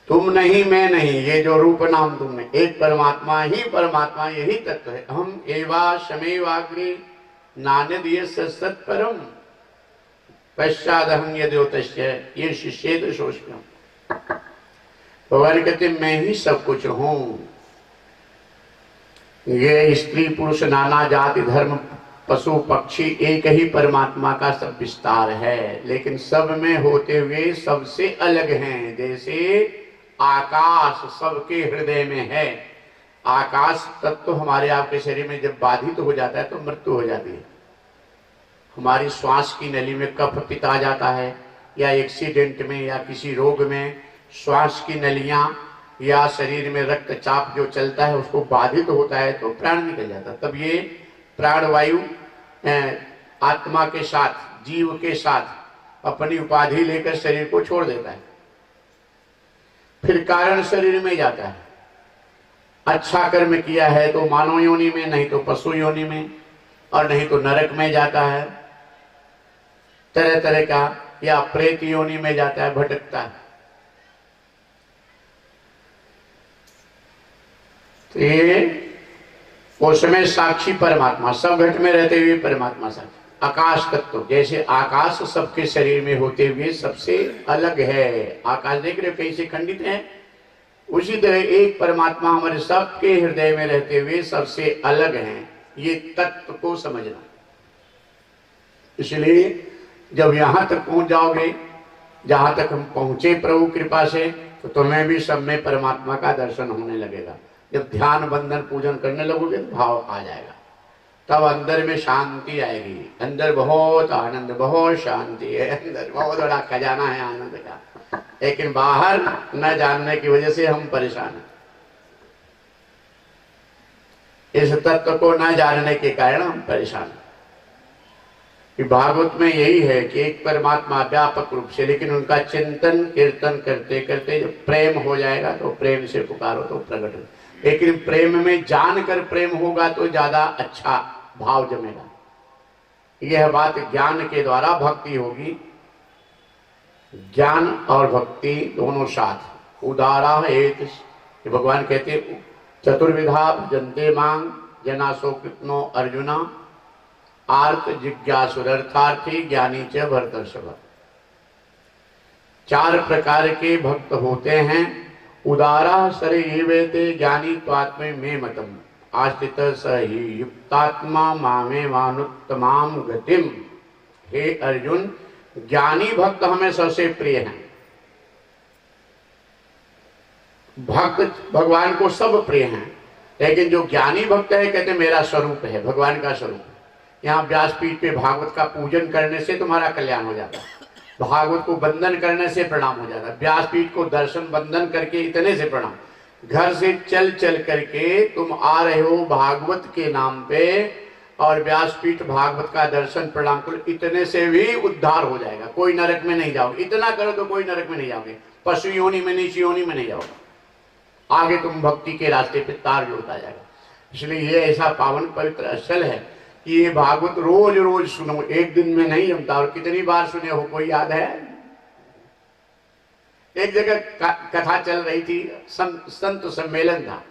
तुम नहीं मैं नहीं, ये जो रूप नाम तुमने, एक परमात्मा ही परमात्मा, यही तत्व है। हम एवा शमेवाग्नि नान्यदीय सत्परम पश्चादहं यद्योतस्य ये शिष्येत शोष्यम। भगवान कहते मैं ही सब कुछ हूं। ये स्त्री पुरुष नाना जाति धर्म पशु पक्षी एक ही परमात्मा का सब विस्तार है, लेकिन सब में होते हुए सबसे अलग हैं। जैसे आकाश सबके हृदय में है, आकाश तत्व हमारे आपके शरीर में जब बाधित हो जाता है तो मृत्यु हो जाती है। हमारी श्वास की नली में कफ पित्त आ जाता है, या एक्सीडेंट में या किसी रोग में श्वास की नलियां या शरीर में रक्तचाप जो चलता है उसको बाधित होता है तो प्राण निकल जाता है। तब ये प्राणवायु आत्मा के साथ जीव के साथ अपनी उपाधि लेकर शरीर को छोड़ देता है, फिर कारण शरीर में जाता है। अच्छा कर्म किया है तो मानव योनि में, नहीं तो पशु योनि में, और नहीं तो नरक में जाता है तरह तरह का, या प्रेत योनि में जाता है, भटकता है। तो ये उसमें साक्षी परमात्मा, सब घट में रहते हुए परमात्मा साक्षी। आकाश तत्व, जैसे आकाश सबके शरीर में होते हुए सबसे अलग है, आकाश देख रहे हो कैसे खंडित है, उसी तरह एक परमात्मा हमारे सबके हृदय में रहते हुए सबसे अलग हैं। ये तत्व को समझना। इसलिए जब यहां तक पहुंच जाओगे जहां तक हम पहुंचे प्रभु कृपा से, तो तुम्हें भी सब में परमात्मा का दर्शन होने लगेगा। जब ध्यान बंधन पूजन करने लगोगे तो भाव आ जाएगा, तब अंदर में शांति आएगी। अंदर बहुत आनंद, बहुत शांति है, अंदर बहुत बड़ा खजाना है आनंद का, लेकिन बाहर न जानने की वजह से हम परेशान हैं। इस तत्व को न जानने के कारण हम परेशान हैं। कि भागवत में यही है कि एक परमात्मा व्यापक रूप से, लेकिन उनका चिंतन कीर्तन करते करते जब प्रेम हो जाएगा तो प्रेम से पुकारो तो प्रकट हो। लेकिन प्रेम में जानकर प्रेम होगा तो ज्यादा अच्छा भाव जमेगा। यह बात ज्ञान के द्वारा भक्ति होगी, ज्ञान और भक्ति दोनों साथ। उदारा हेत भगवान कहते चतुर्विधा भजन्ते मांग जनासो कृष्णो अर्जुना आर्त जिज्ञासुरर्थार्थी ज्ञानी च भरतर्षभ। चार प्रकार के भक्त होते हैं। उदारा सरेवेते ज्ञानी त्वात्मे में मतम आस्थित सही युक्तात्मा मामे मानुत्तमाम गतिम। हे अर्जुन, ज्ञानी भक्त हमें सबसे प्रिय हैं। भक्त भगवान को सब प्रिय हैं, लेकिन जो ज्ञानी भक्त है कहते मेरा स्वरूप है, भगवान का स्वरूप। यहाँ व्यासपीठ पे भागवत का पूजन करने से तुम्हारा कल्याण हो जाता है, भागवत को वंदन करने से प्रणाम हो जाता है, व्यासपीठ को दर्शन वंदन करके इतने से प्रणाम। घर से चल चल करके तुम आ रहे हो भागवत के नाम पे, और व्यासपीठ भागवत का दर्शन प्रणाम करो, इतने से भी उद्धार हो जाएगा। कोई नरक में नहीं जाओगे, इतना करो तो कोई नरक में नहीं जाओगे, पशु योनि में नीच योनि में नहीं जाओगे, आगे तुम भक्ति के रास्ते पे तार जोड़ता जाएगा। इसलिए ये ऐसा पावन पवित्र स्थल है कि ये भागवत रोज रोज सुनो, एक दिन में नहीं जमता। और कितनी बार सुने हो, कोई याद है? एक जगह कथा चल रही थी, संत सम्मेलन था,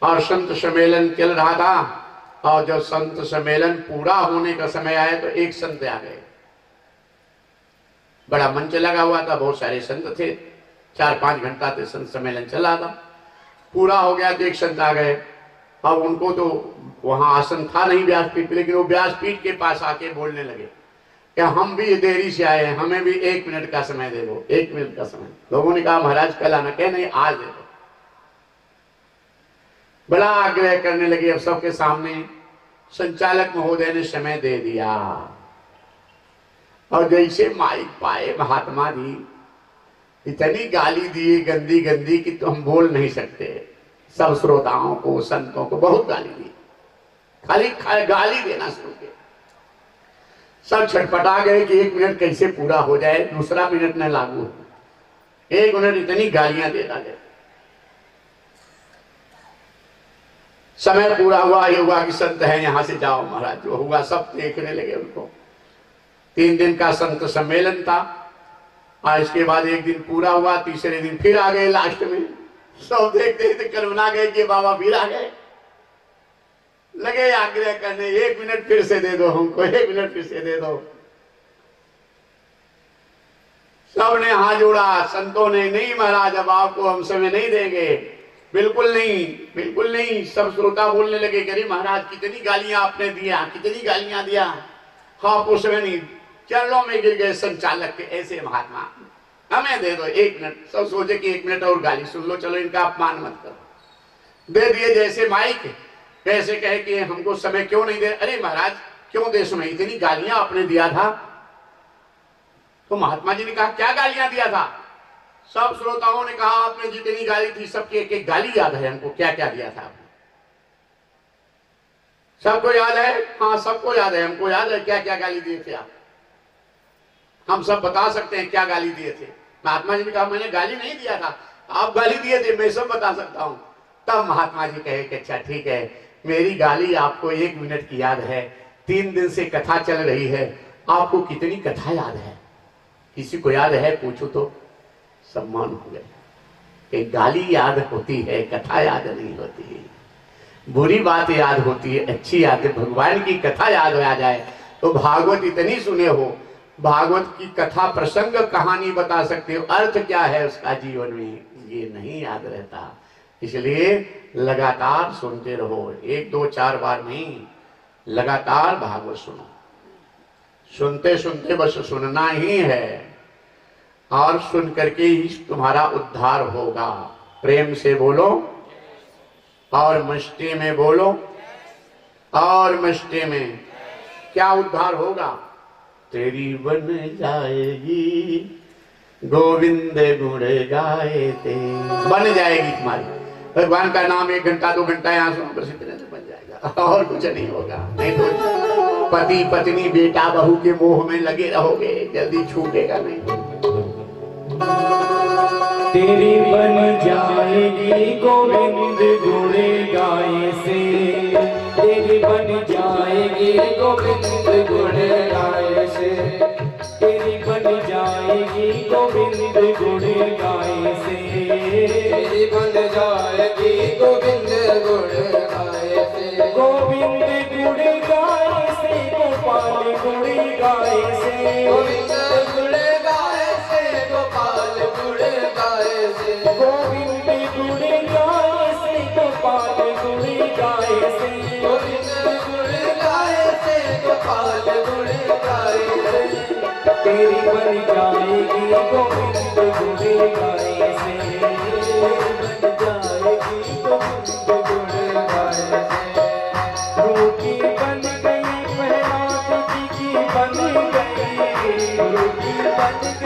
और संत सम्मेलन चल रहा था, और जब संत सम्मेलन पूरा होने का समय आया तो एक संत आ गए। बड़ा मंच लगा हुआ था, बहुत सारे संत थे, 4-5 घंटा से संत सम्मेलन चल रहा था। पूरा हो गया तो एक संत आ गए। अब उनको तो वहां आसन था नहीं व्यासपीठ पे, लेकिन वो व्यासपीठ के पास आके बोलने लगे कि हम भी देरी से आए हैं, हमें भी 1 मिनट का समय दे दो, 1 मिनट का समय। लोगों ने कहा महाराज कल आना, कह नहीं आज दे दो। बड़ा आग्रह करने लगे। अब सबके सामने संचालक महोदय ने समय दे दिया, और जैसे माइक पाए महात्मा जी इतनी गाली दी गंदी गंदी कि तो हम बोल नहीं सकते। सब श्रोताओं को संतों को बहुत गाली दी, खाली गाली देना शुरू किया। सब छटपटा गए कि 1 मिनट कैसे पूरा हो जाए, दूसरा मिनट न लागू हो। 1 मिनट इतनी गालियां दे डाले। समय पूरा हुआ, ये हुआ कि संत है यहां से जाओ महाराज, जो हुआ सब देखने लगे उनको। 3 दिन का संत सम्मेलन था, और इसके बाद एक दिन पूरा हुआ, तीसरे दिन फिर आ गए। लास्ट में सब देखते थे करुणा गए कि बाबा फिर आ गए, लगे आग्रह करने, 1 मिनट फिर से दे दो हमको, 1 मिनट फिर से दे दो। सबने हाथ जोड़ा, संतों ने, नहीं महाराज अब आपको हम समय नहीं देंगे, बिल्कुल नहीं, बिल्कुल नहीं। सब श्रोता बोलने लगे, अरे महाराज कितनी गालियां आपने दिया, कितनी गालियां दिया, हाँ आपको समय नहीं। चरणों में गिर गए संचालक के, ऐसे महात्मा हमें दे दो 1 मिनट। सब सोचे कि 1 मिनट और गाली सुन लो, चलो इनका अपमान मत करो। दे दिए जैसे माइक, कैसे कहे कि हमको समय क्यों नहीं दे। अरे महाराज क्यों दे समय, इतनी गालियां आपने दिया था। तो महात्मा जी ने कहा क्या गालियां दिया था। सब श्रोताओं ने कहा आपने जितनी गाली थी सबकी एक एक गाली याद है हमको, क्या क्या दिया था आपने। सबको याद है, हाँ सबको याद है, हमको याद है क्या क्या गाली दिए थे आप, हम सब बता सकते हैं क्या गाली दिए थे। महात्मा जी ने कहा मैंने गाली नहीं दिया था, आप गाली दिए थे, मैं सब बता सकता हूं। तब महात्मा जी कहे कि अच्छा ठीक है, मेरी गाली आपको 1 मिनट की याद है, 3 दिन से कथा चल रही है, आपको कितनी कथा याद है, किसी को याद है पूछो तो। सम्मान हो गए कि गाली याद होती है, कथा याद नहीं होती है। बुरी बात याद होती है, अच्छी याद है। भगवान की कथा याद आ जाए तो भागवत इतनी सुने हो, भागवत की कथा प्रसंग कहानी बता सकते हो, अर्थ क्या है उसका जीवन में, ये नहीं याद रहता। इसलिए लगातार सुनते रहो, 1 2 4 बार नहीं, लगातार भागवत सुनो। सुनते सुनते बस सुनना ही है, और सुन करके ही तुम्हारा उद्धार होगा। प्रेम से बोलो और मस्ती में बोलो, और मस्ती में क्या उद्धार होगा। तेरी बन जाएगी गोविंद गुण गाए ते, बन जाएगी तुम्हारी। भगवान का नाम 1 घंटा 2 घंटा यहाँ सुनो बस, इतने से बन जाएगा, और कुछ नहीं होगा। नहीं तो पति पत्नी बेटा बहू के मोह में लगे रहोगे, जल्दी छूटेगा नहीं। तेरी बन जाएगी गोविंद गुण गाए से, तेरी बन जाएगी गोविंद गुण गाए से, तेरी बन जाएगी गोविंद गुण गाए से, तेरी बन जाएगी गोविंद गुण गाए से, गोविंद गुण गाए से, गोपाल गुण गाए से, गोविंद गुण गाए से, गोपाल गुण गाए से, गोविंद गुण गाए से, गोपाल गुण गाए से, गोविंद गुण गाए से, गोपाल गुण गाए से, तेरी बन जाएगी गोविंद गुण गाए से, बन जाएगी गोविंद गुण गाए से। गुरु की बन गई प्रहलाद जी की बन गई, गुरु की बन गई